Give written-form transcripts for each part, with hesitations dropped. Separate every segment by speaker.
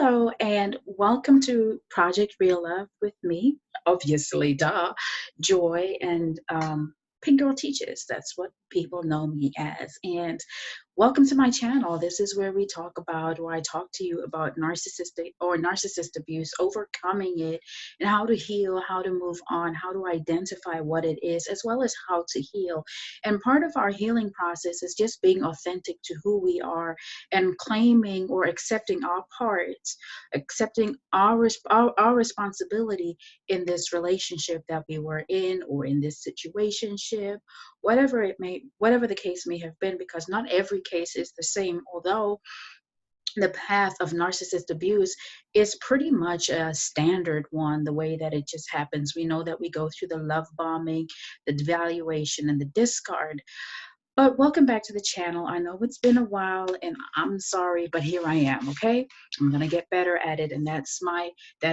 Speaker 1: Hello, and welcome to Project Real Love with me, obviously, duh, Joy, and Pink Girl Teaches. That's what people know me as. And welcome to my channel. This is where we talk about, or I talk to you about narcissistic or narcissist abuse, overcoming it, and how to heal, how to move on, how to identify what it is, as well as how to heal. And part of our healing process is just being authentic to who we are and claiming or accepting our parts, accepting our responsibility in this relationship that we were in, or in this situationship, whatever the case may have been, because not every case is the same. Although the path of narcissist abuse is pretty much a standard one, the way that it just happens. We know that we go through the love bombing, the devaluation, and the discard. But welcome back to the channel. I know it's been a while and I'm sorry, but here I am, okay? I'm gonna get better at it, and that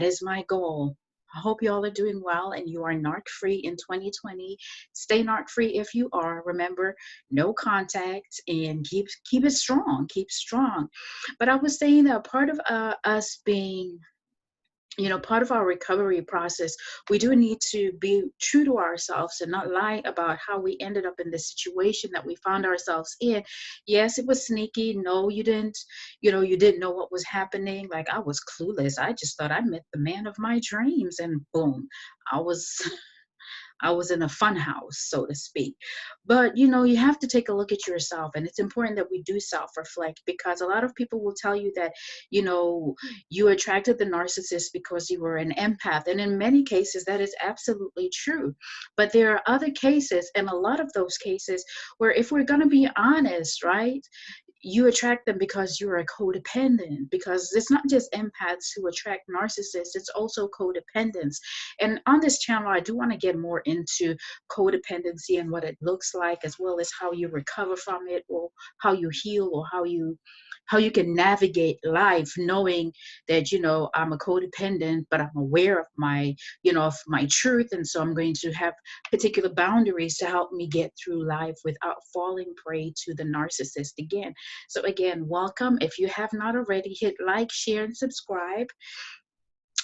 Speaker 1: is my goal. I hope you all are doing well and you are narc free in 2020. Stay narc free if you are. Remember, no contact, and keep it strong. Keep strong. But I was saying that part of us being, part of our recovery process, we do need to be true to ourselves and not lie about how we ended up in the situation that we found ourselves in. Yes, it was sneaky. No, you didn't know what was happening. Like, I was clueless. I just thought I met the man of my dreams, and boom, I was I was in a fun house, so to speak. But you have to take a look at yourself, and it's important that we do self-reflect, because a lot of people will tell you that, you know, you attracted the narcissist because you were an empath. And in many cases, that is absolutely true. But there are other cases, and a lot of those cases, where if we're going to be honest, right? You attract them because you're a codependent, because it's not just empaths who attract narcissists, it's also codependents. And on this channel, I do want to get more into codependency and what it looks like, as well as how you recover from it, or how you heal, or how you can navigate life knowing that, I'm a codependent, but I'm aware of my truth. And so I'm going to have particular boundaries to help me get through life without falling prey to the narcissist again. So again, welcome. If you have not already, hit like, share, and subscribe.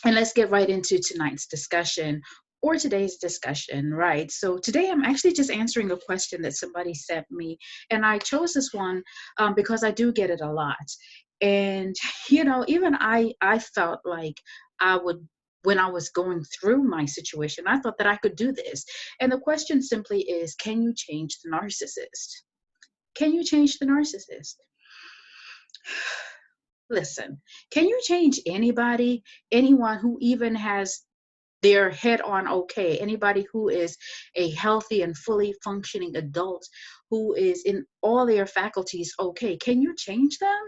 Speaker 1: And let's get right into tonight's discussion, or today's discussion, right? So today I'm actually just answering a question that somebody sent me. And I chose this one because I do get it a lot. And, even I felt like I would, when I was going through my situation, I thought that I could do this. And the question simply is, can you change the narcissist? Can you change the narcissist? Listen, can you change anybody? Anyone who even has their head on okay? Anybody who is a healthy and fully functioning adult, who is in all their faculties okay? Can you change them?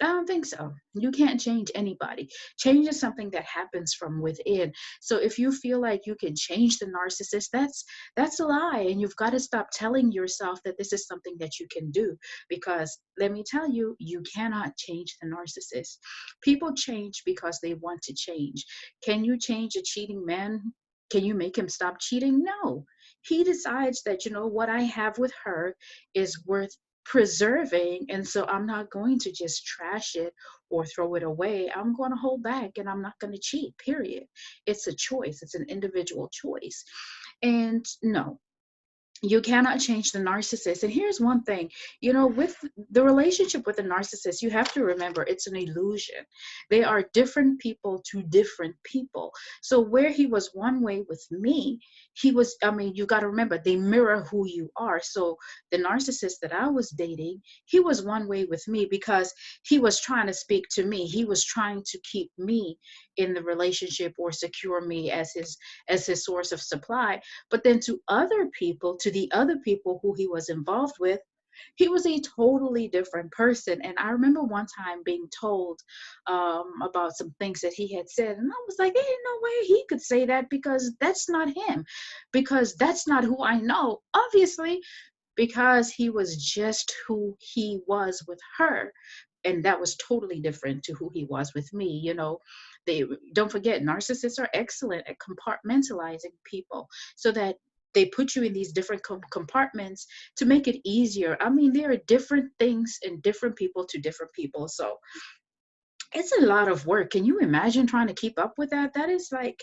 Speaker 1: I don't think so. You can't change anybody. Change is something that happens from within. So if you feel like you can change the narcissist, that's a lie. And you've got to stop telling yourself that this is something that you can do. Because let me tell you, you cannot change the narcissist. People change because they want to change. Can you change a cheating man? Can you make him stop cheating? No. He decides that, what I have with her is worth preserving, and so I'm not going to just trash it or throw it away. I'm going to hold back, and I'm not going to cheat, period. It's a choice. It's an individual choice. And no, you cannot change the narcissist. And here's one thing, with the relationship with a narcissist, you have to remember it's an illusion. They are different people to different people. So where he was one way with me, you got to remember, they mirror who you are. So the narcissist that I was dating, he was one way with me because he was trying to speak to me. He was trying to keep me in the relationship, or secure me as his source of supply. But then to the other people who he was involved with, he was a totally different person. And I remember one time being told about some things that he had said. And I was like, ain't no way he could say that, because that's not him, because that's not who I know. Obviously, because he was just who he was with her. And that was totally different to who he was with me. They don't forget, narcissists are excellent at compartmentalizing people, so that they put you in these different compartments to make it easier. I mean, there are different things and different people to different people. So It's a lot of work. Can you imagine trying to keep up with that? That is like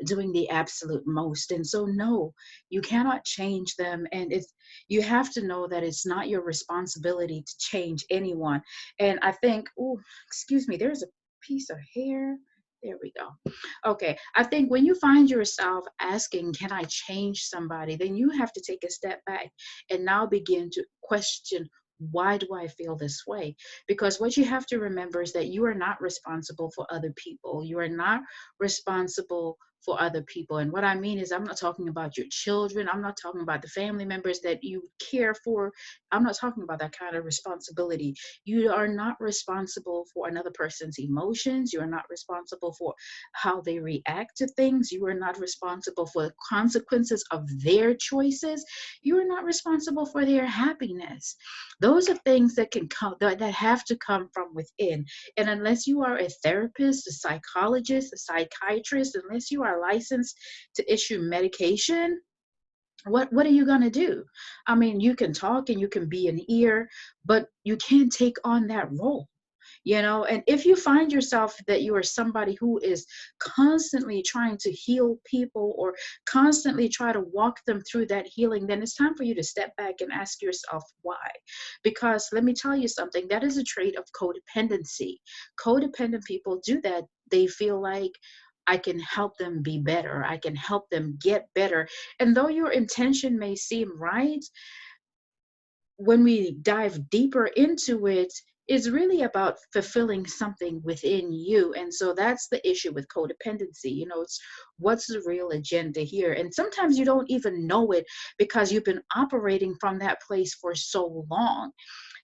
Speaker 1: doing the absolute most. And so, no, you cannot change them. And it's, you have to know that it's not your responsibility to change anyone. And I think, oh, excuse me, there's a piece of hair. There we go. Okay. I think when you find yourself asking, can I change somebody? Then you have to take a step back and now begin to question, why do I feel this way? Because what you have to remember is that you are not responsible for other people. You are not responsible for other people. And what I mean is, I'm not talking about your children. I'm not talking about the family members that you care for. I'm not talking about that kind of responsibility. You are not responsible for another person's emotions. You are not responsible for how they react to things. You are not responsible for the consequences of their choices. You are not responsible for their happiness. Those are things that can come, that have to come from within. And unless you are a therapist, a psychologist, a psychiatrist, unless you are licensed to issue medication, what are you going to do? I mean, you can talk and you can be an ear, but you can't take on that role. And if you find yourself that you are somebody who is constantly trying to heal people or constantly try to walk them through that healing, then it's time for you to step back and ask yourself why. Because let me tell you something, that is a trait of codependency. Codependent people do that. They feel like, I can help them be better, I can help them get better. And though your intention may seem right, when we dive deeper into it, is really about fulfilling something within you. And so that's the issue with codependency. It's, what's the real agenda here? And sometimes you don't even know it because you've been operating from that place for so long.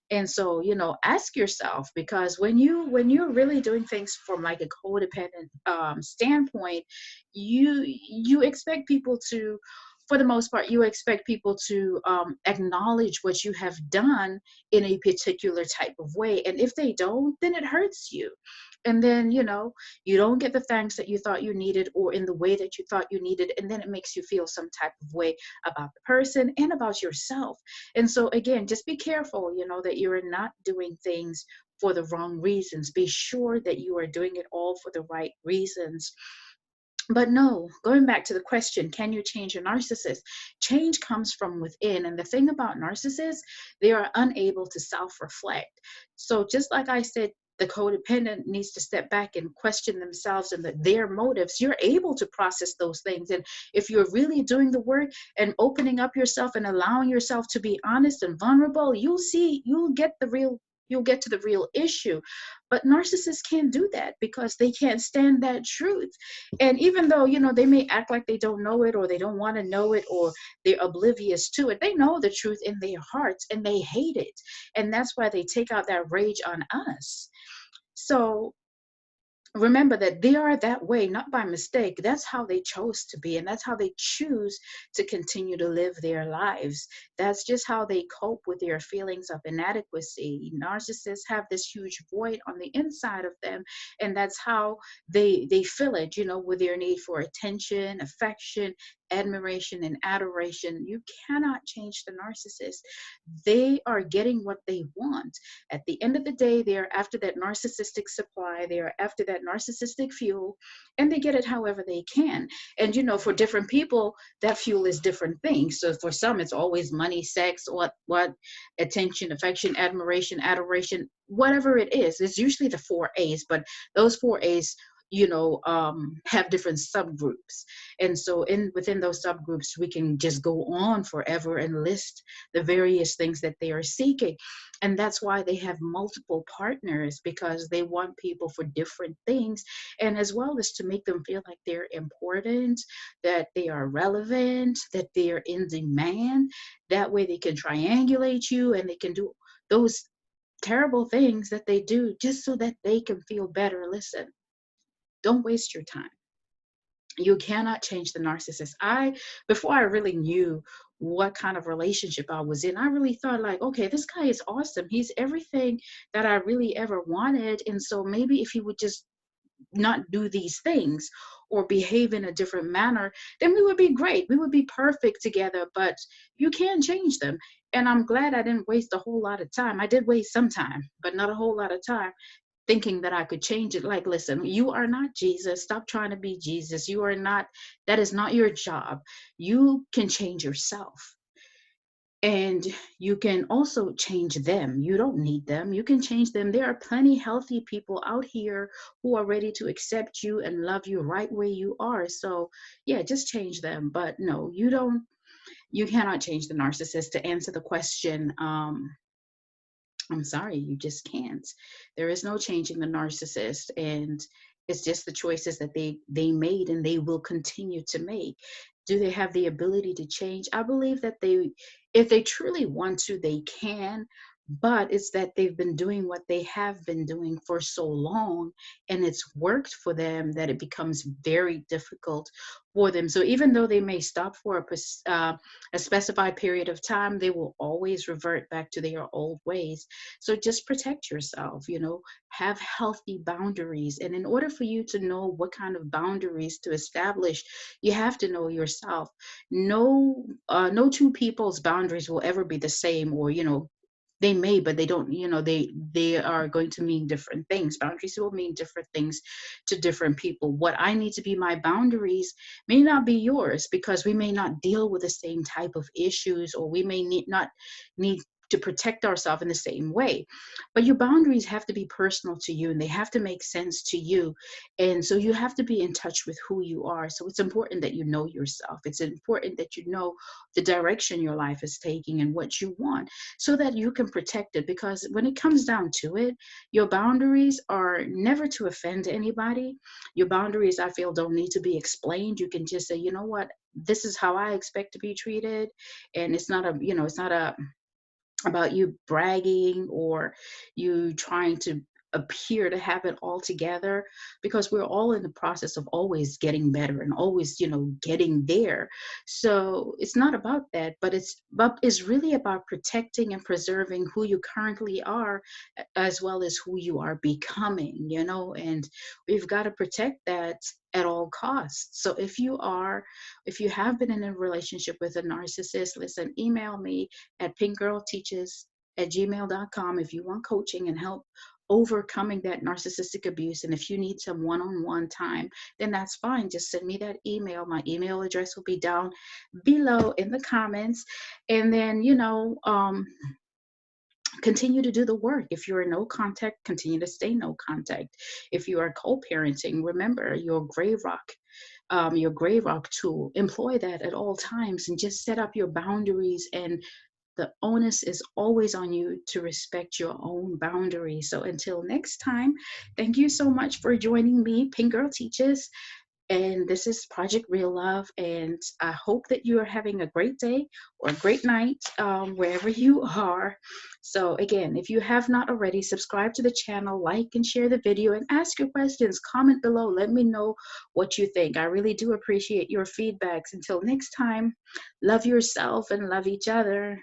Speaker 1: And so, ask yourself, because when you're really doing things from like a codependent standpoint, you expect people to, for the most part, you expect people to acknowledge what you have done in a particular type of way. And if they don't, then it hurts you. And then, you don't get the thanks that you thought you needed or in the way that you thought you needed. And then it makes you feel some type of way about the person and about yourself. And so, again, just be careful, that you're not doing things for the wrong reasons. Be sure that you are doing it all for the right reasons. But no, going back to the question, can you change a narcissist? Change comes from within. And the thing about narcissists, they are unable to self reflect. So, just like I said, the codependent needs to step back and question themselves and their motives. You're able to process those things. And if you're really doing the work and opening up yourself and allowing yourself to be honest and vulnerable, you'll get to the real issue. But narcissists can't do that because they can't stand that truth. And even though, they may act like they don't know it or they don't want to know it or they're oblivious to it, they know the truth in their hearts and they hate it. And that's why they take out that rage on us. So remember that they are that way, not by mistake. That's how they chose to be, and that's how they choose to continue to live their lives. That's just how they cope with their feelings of inadequacy. Narcissists have this huge void on the inside of them, and that's how they fill it, with their need for attention, affection, admiration, and adoration. You cannot change the narcissist. They are getting what they want. At the end of the day, they are after that narcissistic supply, they are after that narcissistic fuel, and they get it however they can. And for different people, that fuel is different things. So for some, it's always money, sex, what attention, affection, admiration, adoration, whatever it is. It's usually the 4 A's, but those 4 A's have different subgroups. And so within those subgroups, we can just go on forever and list the various things that they are seeking. And that's why they have multiple partners, because they want people for different things, and as well as to make them feel like they're important, that they are relevant, that they are in demand. That way they can triangulate you and they can do those terrible things that they do just so that they can feel better. Listen, don't waste your time. You cannot change the narcissist. Before I really knew what kind of relationship I was in, I really thought like, okay, this guy is awesome. He's everything that I really ever wanted. And so maybe if he would just not do these things or behave in a different manner, then we would be great. We would be perfect together, but you can't change them. And I'm glad I didn't waste a whole lot of time. I did waste some time, but not a whole lot of time. thinking that I could change it. Like, listen, you are not Jesus. Stop trying to be Jesus. You are not, that is not your job. You can change yourself. And you can also change them. You don't need them. You can change them. There are plenty healthy people out here who are ready to accept you and love you right where you are. So, yeah, just change them. But no, you don't, you cannot change the narcissist. To answer the question, I'm sorry, you just can't. There is no changing the narcissist, and it's just the choices that they made and they will continue to make. Do they have the ability to change? I believe that they, if they truly want to, they can. But it's that they've been doing what they have been doing for so long, and it's worked for them that it becomes very difficult for them. So even though they may stop for a specified period of time, they will always revert back to their old ways. So just protect yourself, have healthy boundaries. And in order for you to know what kind of boundaries to establish, you have to know yourself. No two people's boundaries will ever be the same, or, they may, but they don't, they are going to mean different things. Boundaries will mean different things to different people. What I need to be my boundaries may not be yours, because we may not deal with the same type of issues, or we may not need to protect ourselves in the same way. But your boundaries have to be personal to you, and they have to make sense to you. And so you have to be in touch with who you are. So it's important that you know yourself. It's important that you know the direction your life is taking and what you want, so that you can protect it. Because when it comes down to it, your boundaries are never to offend anybody. Your boundaries, I feel, don't need to be explained. You can just say, you know what, this is how I expect to be treated. And it's not about you bragging or you trying to appear to have it all together, because we're all in the process of always getting better and always, getting there. So it's not about that, but it's really about protecting and preserving who you currently are, as well as who you are becoming, and we've got to protect that at all costs. So if you have been in a relationship with a narcissist, listen, email me at pinkgirlteaches@gmail.com if you want coaching and help overcoming that narcissistic abuse. And if you need some one-on-one time, then that's fine. Just send me that email. My email address will be down below in the comments. And then, continue to do the work. If you're in no contact, continue to stay no contact. If you are co-parenting, remember your grave rock tool. Employ that at all times and just set up your boundaries, and the onus is always on you to respect your own boundaries. So until next time, thank you so much for joining me, Pink Girl Teaches. And this is Project Real Love. And I hope that you are having a great day or a great night, wherever you are. So again, if you have not already, subscribe to the channel, like and share the video, and ask your questions. Comment below. Let me know what you think. I really do appreciate your feedbacks. Until next time, love yourself and love each other.